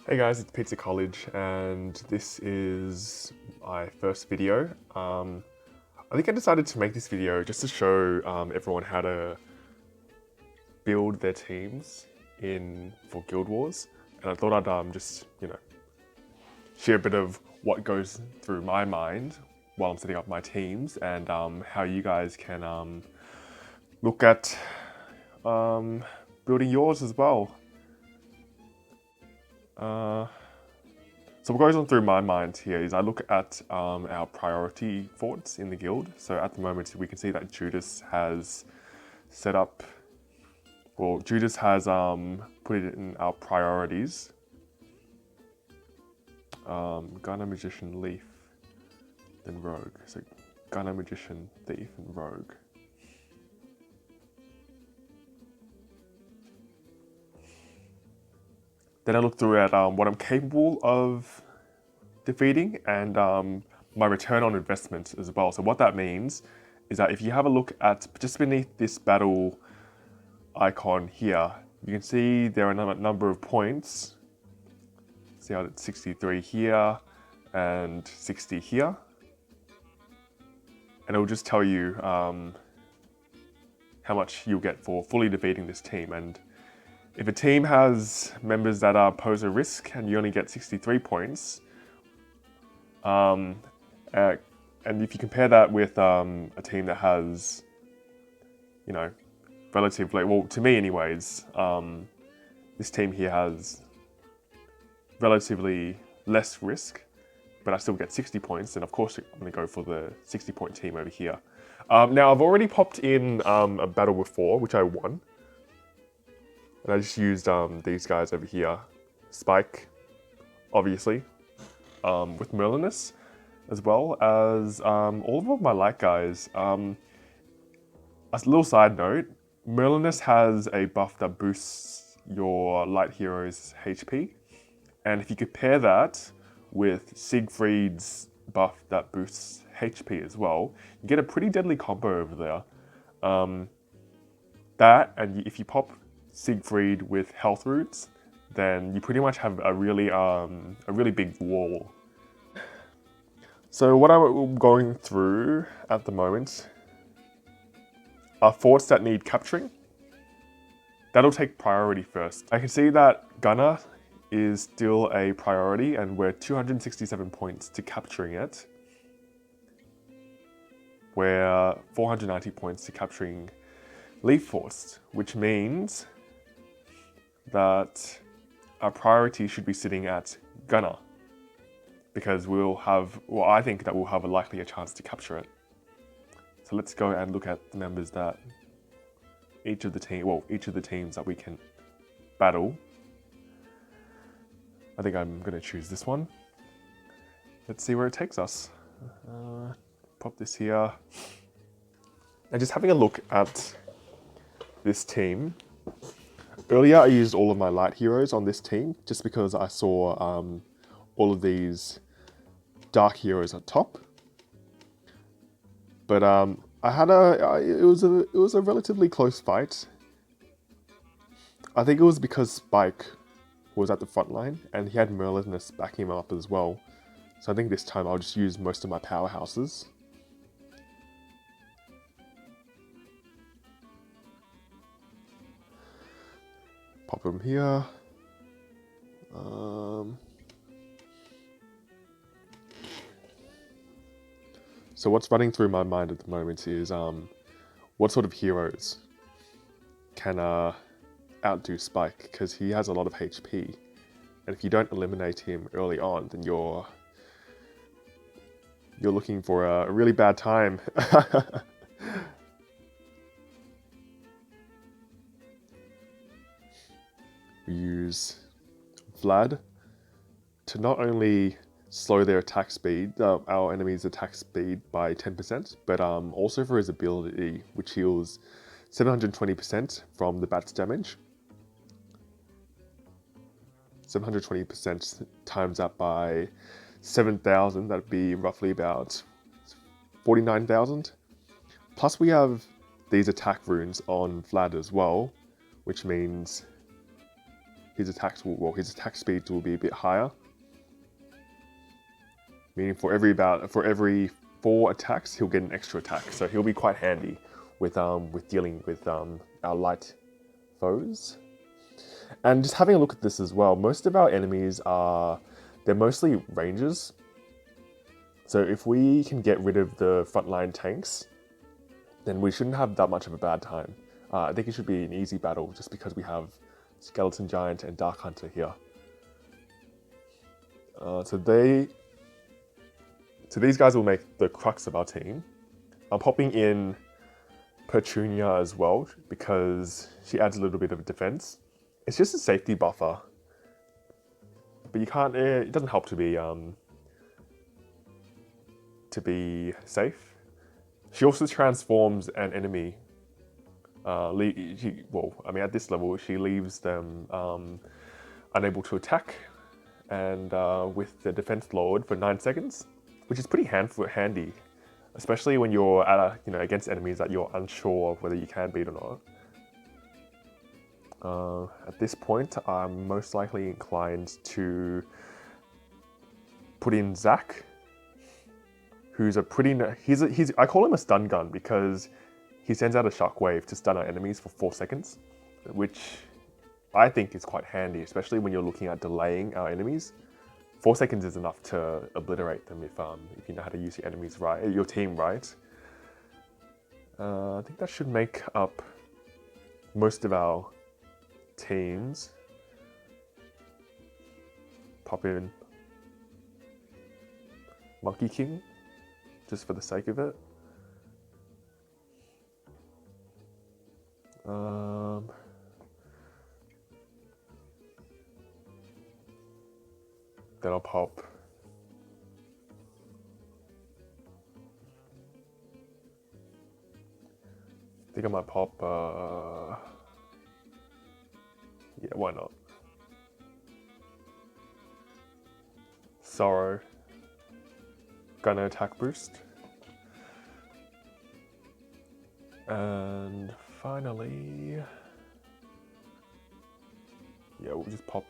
Hey guys, it's Pizza College, and this is my first video. I think I decided to make this video just to show everyone how to build their teams for Guild Wars, and I thought I'd just share a bit of what goes through my mind while I'm setting up my teams, and how you guys can look at building yours as well. So what goes on through my mind here is I look at our priority forts in the guild. So at the moment we can see that Judas has set up, well, Judas has put it in our priorities. Gunner, Magician, Leaf, then Rogue. So Gunner, Magician, Thief, and Rogue. Then I look through at what I'm capable of defeating and my return on investment as well. So what that means is that if you have a look at just beneath this battle icon here, you can see there are a number of points. See how it's 63 here and 60 here. And it will just tell you how much you'll get for fully defeating this team. And if a team has members that pose a risk and you only get 63 points, and if you compare that with a team that has, relatively, well, to me anyways, this team here has relatively less risk, but I still get 60 points, and of course I'm going to go for the 60-point team over here. Now I've already popped in a battle before, which I won. And I just used these guys over here. Spike, obviously, with Merlinus, as well as all of my light guys. A little side note, Merlinus has a buff that boosts your light hero's HP. And if you compare that with Siegfried's buff that boosts HP as well, you get a pretty deadly combo over there. That, and if you pop Siegfried with health roots, then you pretty much have a really big wall. So what I'm going through at the moment are forts that need capturing. That'll take priority first. I can see that Gunner is still a priority, and we're 267 points to capturing it. We're 490 points to capturing Leaf Force, which means that our priority should be sitting at Gunner, because I think that we'll have a likelier chance to capture it. So let's go and look at the members that each of the teams that we can battle. I think I'm going to choose this one. Let's see where it takes us. Pop this here. And just having a look at this team. Earlier I used all of my light heroes on this team just because I saw all of these dark heroes at top. But it was a relatively close fight. I think it was because Spike was at the front line and he had Merlinus backing him up as well. So I think this time I'll just use most of my powerhouses. Pop them here. So what's running through my mind at the moment is what sort of heroes can outdo Spike, because he has a lot of HP, and if you don't eliminate him early on, then you're looking for a really bad time. We use Vlad to not only slow their attack speed, our enemy's attack speed by 10%, but also for his ability, which heals 720% from the bat's damage. 720% times that by 7,000, that'd be roughly about 49,000. Plus we have these attack runes on Vlad as well, which means his attacks will, well, his attack speeds will be a bit higher. Meaning for every 4 attacks, he'll get an extra attack. So he'll be quite handy with dealing with our light foes. And just having a look at this as well, most of our enemies they're mostly rangers. So if we can get rid of the frontline tanks, then we shouldn't have that much of a bad time. I think it should be an easy battle just because we have Skeleton Giant and Dark Hunter here. So these guys will make the crux of our team. I'm popping in Petunia as well because she adds a little bit of defense. It's just a safety buffer, but you can't. It doesn't help to be safe. She also transforms an enemy. At this level, she leaves them unable to attack, and with the defense lowered for 9 seconds, which is pretty handy, especially when you're against enemies that you're unsure of whether you can beat or not. At this point, I'm most likely inclined to put in Zack, who's I call him a stun gun because he sends out a shockwave to stun our enemies for 4 seconds, which I think is quite handy, especially when you're looking at delaying our enemies. 4 seconds is enough to obliterate them if you know how to use your team right. I think that should make up most of our teams. Pop in Monkey King, just for the sake of it. Then I'll pop I think I might pop yeah, why not? Sorrow. Gonna attack boost. And finally, yeah, we'll just pop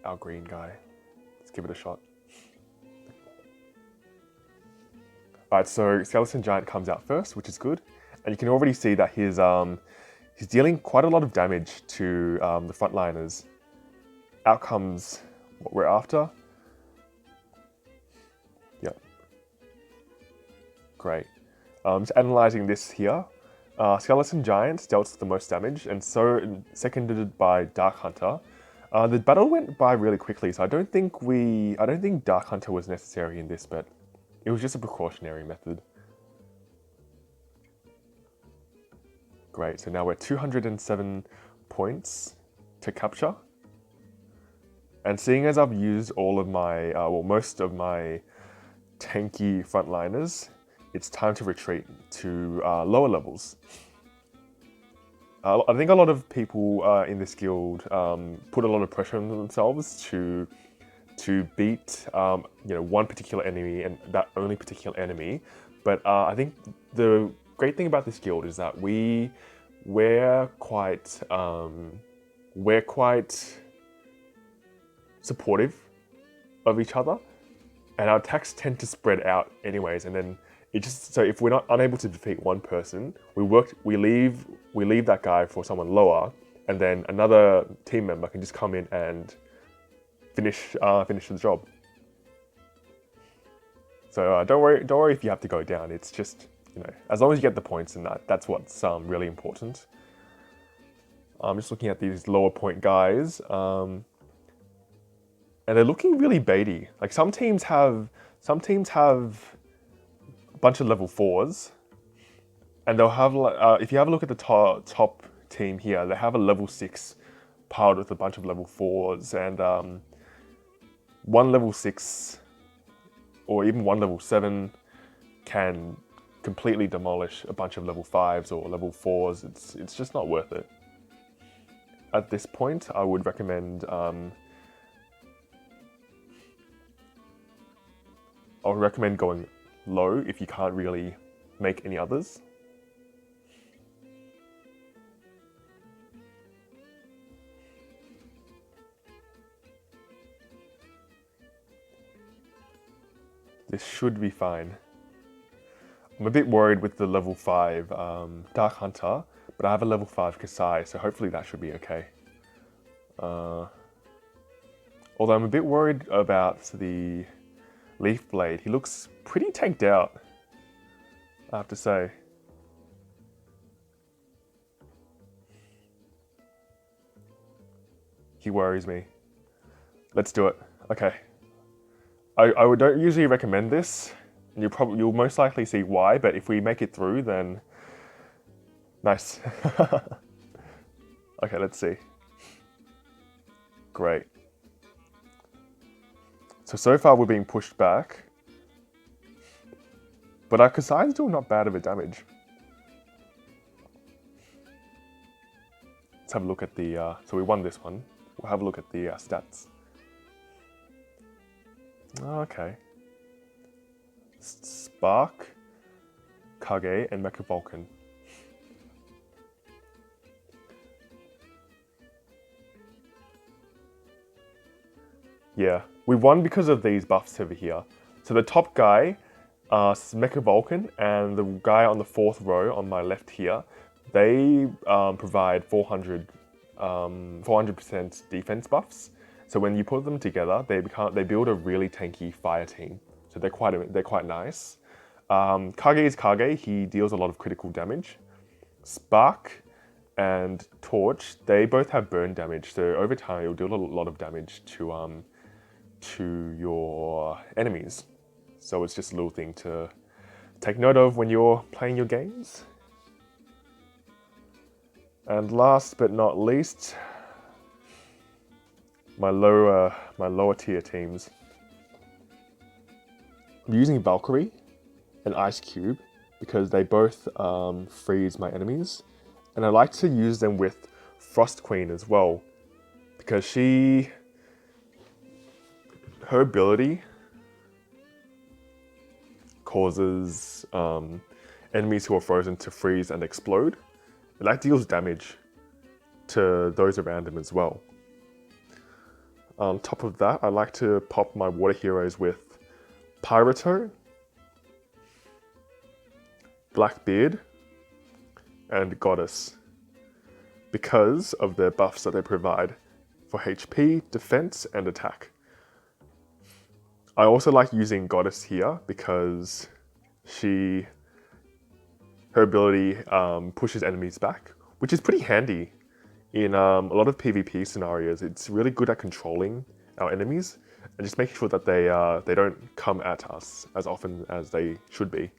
our green guy. Let's give it a shot. Alright, so Skeleton Giant comes out first, which is good. And you can already see that he's dealing quite a lot of damage to the frontliners. Out comes what we're after. Yep. Great. Just analysing this here. Skeleton Giant dealt the most damage, and so seconded by Dark Hunter. The battle went by really quickly, so I don't think Dark Hunter was necessary in this, but it was just a precautionary method. Great, so now we're 207 points to capture. And seeing as I've used all of my, most of my tanky frontliners, it's time to retreat to lower levels. I think a lot of people in this guild put a lot of pressure on themselves to beat one particular enemy and that only particular enemy. But I think the great thing about this guild is that we're quite supportive of each other, and our attacks tend to spread out anyways. And then so if we're not unable to defeat one person, we leave that guy for someone lower, and then another team member can just come in and finish the job. So don't worry if you have to go down. It's just, as long as you get the points, and that's what's really important. I'm just looking at these lower point guys, and they're looking really baity. Like some teams have a bunch of level 4s, and they'll have if you have a look at the top team here, they have a level 6 piled with a bunch of level 4s, and one level 6 or even one level 7 can completely demolish a bunch of level 5s or level 4s. It's just not worth it. At this point, I would recommend going low if you can't really make any others. This should be fine. I'm a bit worried with the level 5 Dark Hunter, but I have a level 5 Kasai, so hopefully that should be okay. Although I'm a bit worried about the Leaf Blade. He looks pretty tanked out, I have to say. He worries me. Let's do it. Okay. I don't usually recommend this. You'll most likely see why, but if we make it through, then nice. Okay, let's see. Great. So far we're being pushed back, but our Kasai's doing not bad of a damage. Let's have a look at the, so we won this one. We'll have a look at the stats. Okay. Spark, Kage, and Mecha Vulcan. Yeah, we won because of these buffs over here. So the top guy, Mecha Vulcan, and the guy on the 4th row on my left here, they provide 400% defense buffs. So when you put them together, they build a really tanky fire team. So they're quite nice. Kage is Kage. He deals a lot of critical damage. Spark and Torch, they both have burn damage. So over time, it'll do a lot of damage to your enemies. So it's just a little thing to take note of when you're playing your games. And last but not least, my lower tier teams. I'm using Valkyrie and Ice Cube because they both freeze my enemies, and I like to use them with Frost Queen as well because her ability causes enemies who are frozen to freeze and explode, and that deals damage to those around him as well. On top of that, I like to pop my water heroes with Pyroto, Blackbeard, and Goddess because of their buffs that they provide for HP, defense, and attack. I also like using Goddess here because her ability pushes enemies back, which is pretty handy in a lot of PvP scenarios. It's really good at controlling our enemies and just making sure that they don't come at us as often as they should be.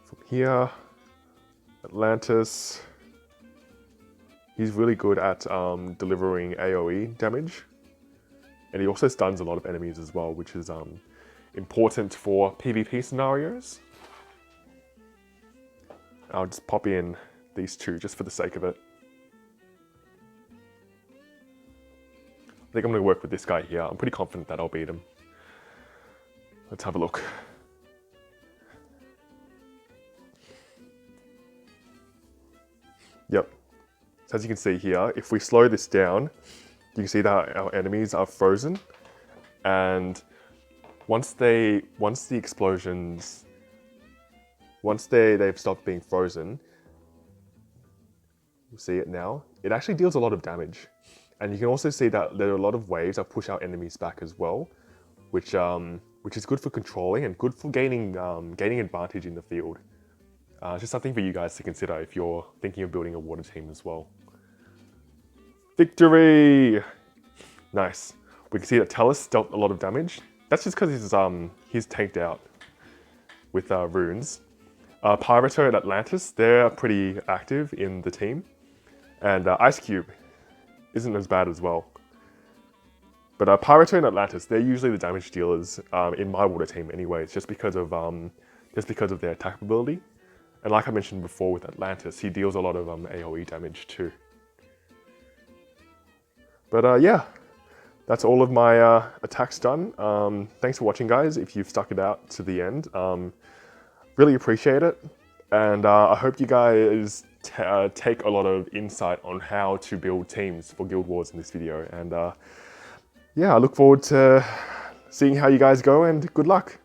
From here, Atlantis. He's really good at delivering AoE damage. And he also stuns a lot of enemies as well, which is important for PvP scenarios. I'll just pop in these two just for the sake of it. I think I'm going to work with this guy here. I'm pretty confident that I'll beat him. Let's have a look. Yep. So as you can see here, if we slow this down, you can see that our enemies are frozen. And once they've stopped being frozen, you see it now, it actually deals a lot of damage. And you can also see that there are a lot of waves that push our enemies back as well, which is good for controlling and good for gaining advantage in the field. Just something for you guys to consider if you're thinking of building a water team as well. Victory! Nice. We can see that Talus dealt a lot of damage. That's just because he's tanked out with runes. Pyroto and Atlantis, they're pretty active in the team. And Ice Cube isn't as bad as well. But Pyroto and Atlantis, they're usually the damage dealers in my water team anyways, just because of their attack ability. And like I mentioned before with Atlantis, he deals a lot of AoE damage too. But yeah, that's all of my attacks done. Thanks for watching, guys, if you've stuck it out to the end. Really appreciate it. And I hope you guys take a lot of insight on how to build teams for Guild Wars in this video. And yeah, I look forward to seeing how you guys go, and good luck.